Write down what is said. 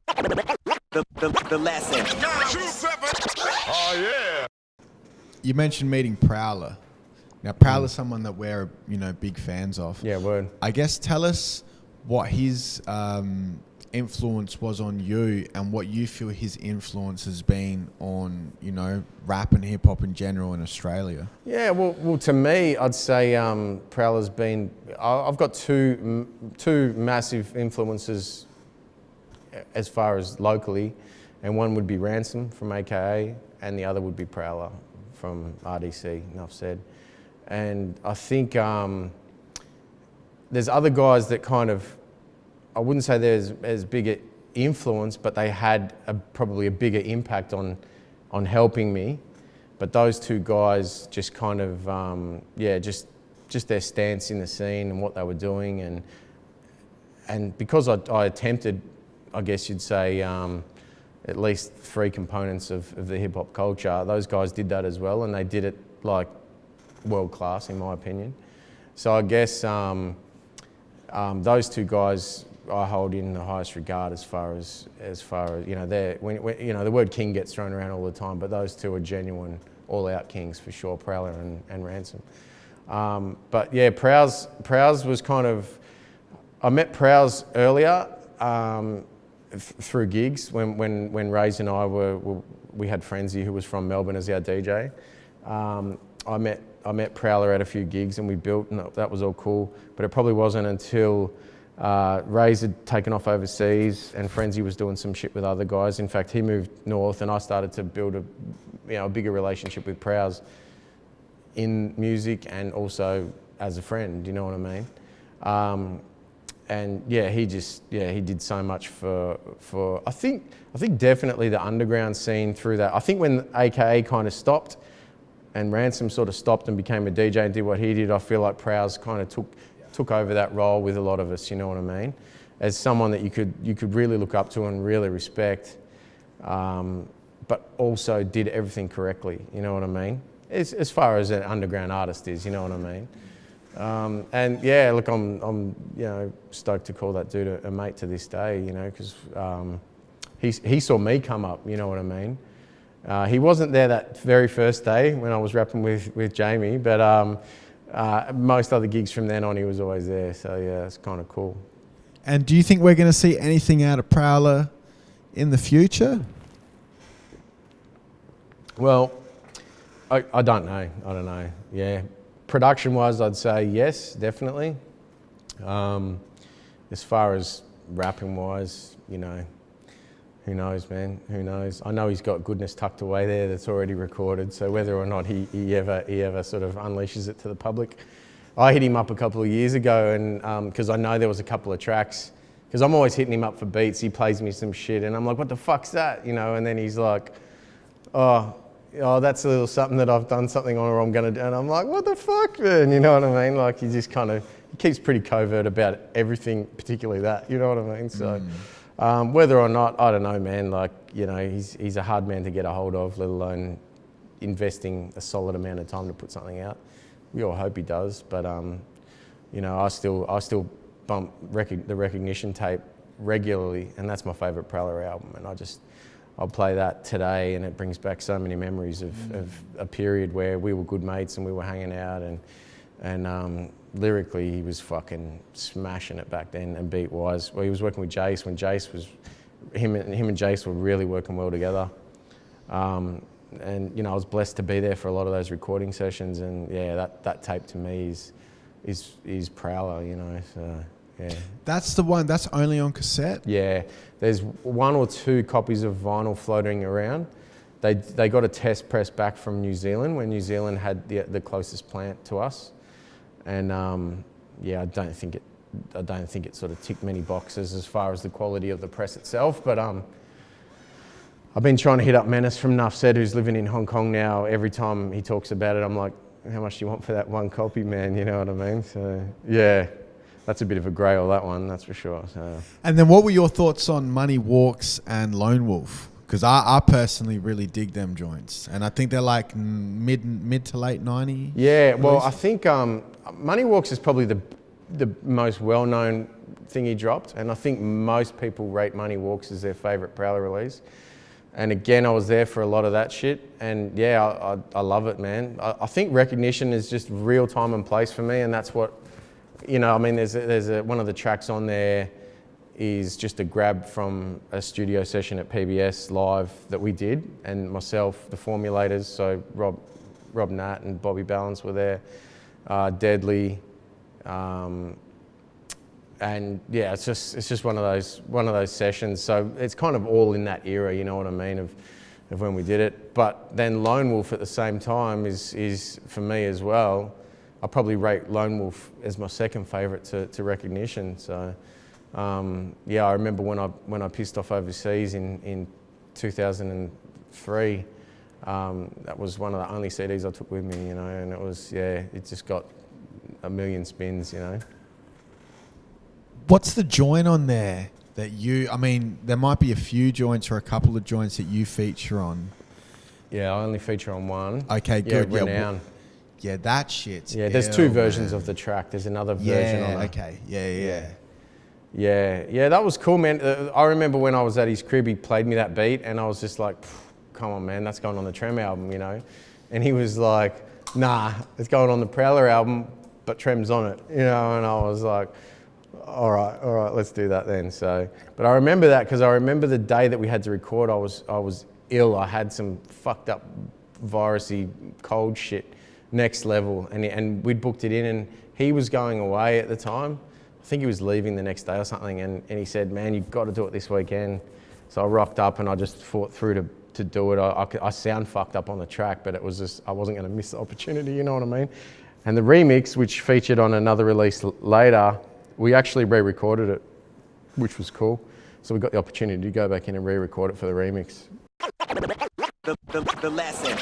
The lesson. Oh, yeah. You mentioned meeting Prowla. Now, Prowla's someone that we're, big fans of. Yeah, word. I guess tell us what his influence was on you and what you feel his influence has been on, rap and hip hop in general in Australia. Yeah, well, to me, I'd say Prowla's been. I've got two massive influences as far as locally, and one would be Ransom from AKA, and the other would be Prowla from RDC. Enough said. And I think there's other guys that kind of, I wouldn't say there's as big an influence, but they had probably a bigger impact on helping me. But those two guys just kind of, just their stance in the scene and what they were doing. And because I attempted, I guess you'd say, at least three components of the hip hop culture, those guys did that as well, and they did it like world class in my opinion. So I guess those two guys I hold in the highest regard as far as they're the word king gets thrown around all the time, but those two are genuine all-out kings for sure, Prowla and Ransom. But yeah, Prowse was kind of, I met Prowse earlier through gigs when Raze and I we had Frenzy who was from Melbourne as our DJ. I met Prowla at a few gigs and we built, and that was all cool. But it probably wasn't until Raze had taken off overseas and Frenzy was doing some shit with other guys. In fact, he moved north and I started to build a bigger relationship with Prowse in music and also as a friend, you know what I mean? And yeah, he did so much for I think definitely the underground scene through that. I think when AKA kind of stopped and Ransom sort of stopped and became a DJ and did what he did, I feel like Prowse kind of took over that role with a lot of us, you know what I mean? As someone that you could really look up to and really respect, but also did everything correctly, you know what I mean? As far as an underground artist is, you know what I mean? And yeah, look, I'm stoked to call that dude a mate to this day, because he saw me come up, you know what I mean? He wasn't there that very first day when I was rapping with Jamie, but most other gigs from then on, he was always there. So yeah, it's kind of cool. And do you think we're going to see anything out of Prowla in the future? Well, I don't know. Yeah. Production-wise, I'd say yes, definitely. As far as rapping-wise, who knows, man? Who knows? I know he's got goodness tucked away there that's already recorded. So whether or not he ever sort of unleashes it to the public, I hit him up a couple of years ago, and because I know there was a couple of tracks, because I'm always hitting him up for beats. He plays me some shit, and I'm like, "What the fuck's that?" And then he's like, "Oh, that's a little something that I've done something on or I'm going to do." And I'm like, what the fuck, man? You know what I mean? Like, he just kind of, he keeps pretty covert about everything, particularly that, you know what I mean? So whether or not, I don't know, man. Like, he's a hard man to get a hold of, let alone investing a solid amount of time to put something out. We all hope he does, but, I still bump the Recognition tape regularly, and that's my favourite Prowla album, and I'll play that today, and it brings back so many memories of a period where we were good mates and we were hanging out, and lyrically he was fucking smashing it back then, and beat-wise. Well, he was working with Jace when Jace was, him and Jace were really working well together. And I was blessed to be there for a lot of those recording sessions, and yeah, that tape to me is Prowla, so. Yeah. That's the one, that's only on cassette? Yeah, there's 1 or 2 copies of vinyl floating around. They got a test press back from New Zealand when New Zealand had the closest plant to us. And I don't think it sort of ticked many boxes as far as the quality of the press itself, but I've been trying to hit up Menace from Nuff Said, who's living in Hong Kong now. Every time he talks about it, I'm like, how much do you want for that one copy, man? You know what I mean? So yeah. That's a bit of a grail, that one, that's for sure. So. And then what were your thoughts on Money Walks and Lone Wolf? Because I personally really dig them joints. And I think they're like mid to late 90s. Yeah, well, I think Money Walks is probably the most well-known thing he dropped, and I think most people rate Money Walks as their favourite Prowla release. And again, I was there for a lot of that shit, and yeah, I love it, man. I think recognition is just real time and place for me, and that's what, you know, I mean, there's one of the tracks on there is just a grab from a studio session at PBS Live that we did, and myself, the formulators, so Rob Nat and Bobby Balance were there, Deadly, and yeah, it's just one of those sessions. So it's kind of all in that era, you know what I mean, of when we did it. But then Lone Wolf at the same time is for me as well. I probably rate Lone Wolf as my second favourite to recognition. So yeah, I remember when I pissed off overseas in 2003. That was one of the only CDs I took with me, you know, and it was, yeah, it just got a million spins, you know. What's the joint on there that you, I mean, there might be a few joints or a couple of joints that you feature on. Yeah, I only feature on one. Okay, good. Yeah, Renown. Yeah, that shit's there's two versions of the track. There's another version on it. Okay, yeah. Yeah, that was cool, man. I remember when I was at his crib, he played me that beat, and I was just like, come on, man, that's going on the Trem album, you know? And he was like, nah, it's going on the Prowla album, but Trem's on it, you know? And I was like, all right, let's do that then. So, but I remember that because I remember the day that we had to record, I was ill. I had some fucked up virusy cold shit, next level, and we'd booked it in, and he was going away at the time. I think he was leaving the next day or something, and he said, man, you've got to do it this weekend. So I rocked up and I just fought through to do it. I sound fucked up on the track, but it was just, I wasn't going to miss the opportunity, you know what I mean? And the remix, which featured on another release later, we actually re-recorded it, which was cool. So we got the opportunity to go back in and re-record it for the remix. The lesson.